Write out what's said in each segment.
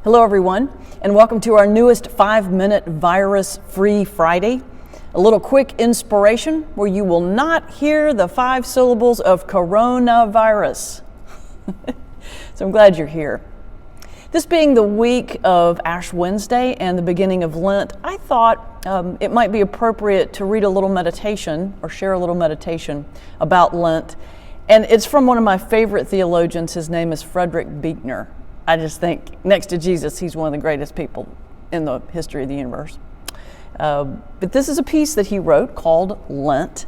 Hello everyone, and welcome to our newest 5-minute virus-free Friday. A little quick inspiration where you will not hear the 5 syllables of coronavirus. So I'm glad you're here. This being the week of Ash Wednesday and the beginning of Lent, I thought it might be appropriate to read a little meditation or share a little meditation about Lent. And it's from one of my favorite theologians. His name is Frederick Buechner. I just think next to Jesus, he's one of the greatest people in the history of the universe. But this is a piece that he wrote called Lent.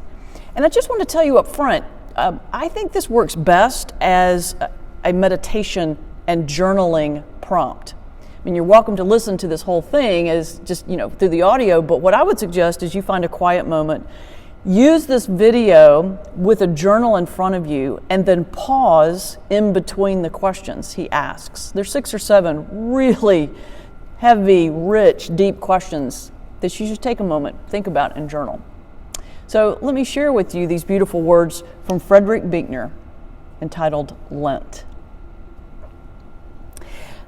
And I just want to tell you up front, I think this works best as a meditation and journaling prompt. I mean, you're welcome to listen to this whole thing as just, through the audio, but what I would suggest is you find a quiet moment, use this video with a journal in front of you, and then pause in between the questions he asks. There's 6 or 7 really heavy, rich, deep questions that you should take a moment, think about, and journal. So let me share with you these beautiful words from Frederick Buechner entitled Lent.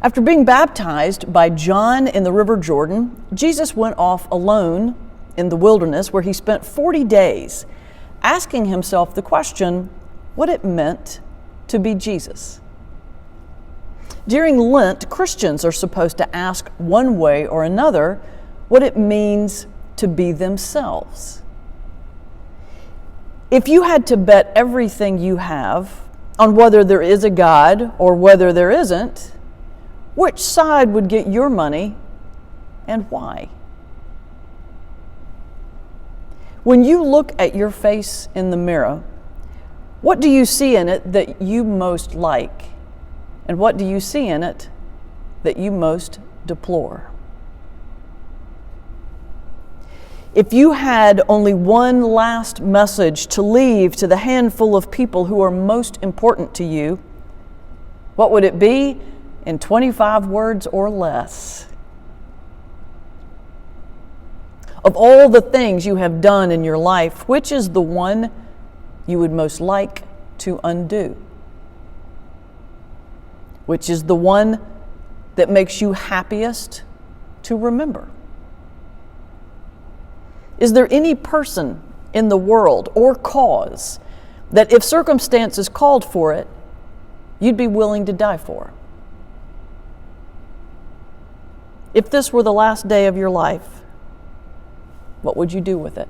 After being baptized by John in the River Jordan, Jesus went off alone in the wilderness where he spent 40 days asking himself the question what it meant to be Jesus. During Lent, Christians are supposed to ask one way or another what it means to be themselves. If you had to bet everything you have on whether there is a God or whether there isn't, which side would get your money and why? When you look at your face in the mirror, what do you see in it that you most like? And what do you see in it that you most deplore? If you had only one last message to leave to the handful of people who are most important to you, what would it be in 25 words or less? Of all the things you have done in your life, which is the one you would most like to undo? Which is the one that makes you happiest to remember? Is there any person in the world or cause that if circumstances called for it, you'd be willing to die for? If this were the last day of your life, what would you do with it?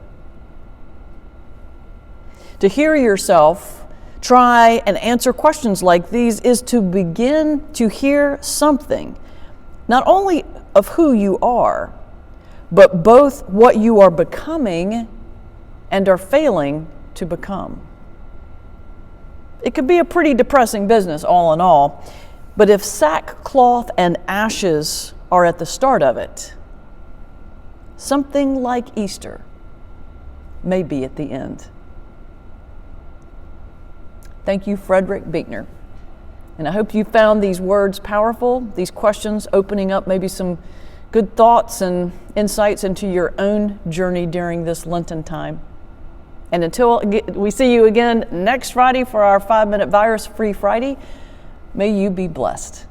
To hear yourself try and answer questions like these is to begin to hear something, not only of who you are, but both what you are becoming and are failing to become. It could be a pretty depressing business all in all, but if sackcloth and ashes are at the start of it, something like Easter may be at the end. Thank you, Frederick Buechner. And I hope you found these words powerful, these questions opening up maybe some good thoughts and insights into your own journey during this Lenten time. And until we see you again next Friday for our 5-minute virus-free Friday, may you be blessed.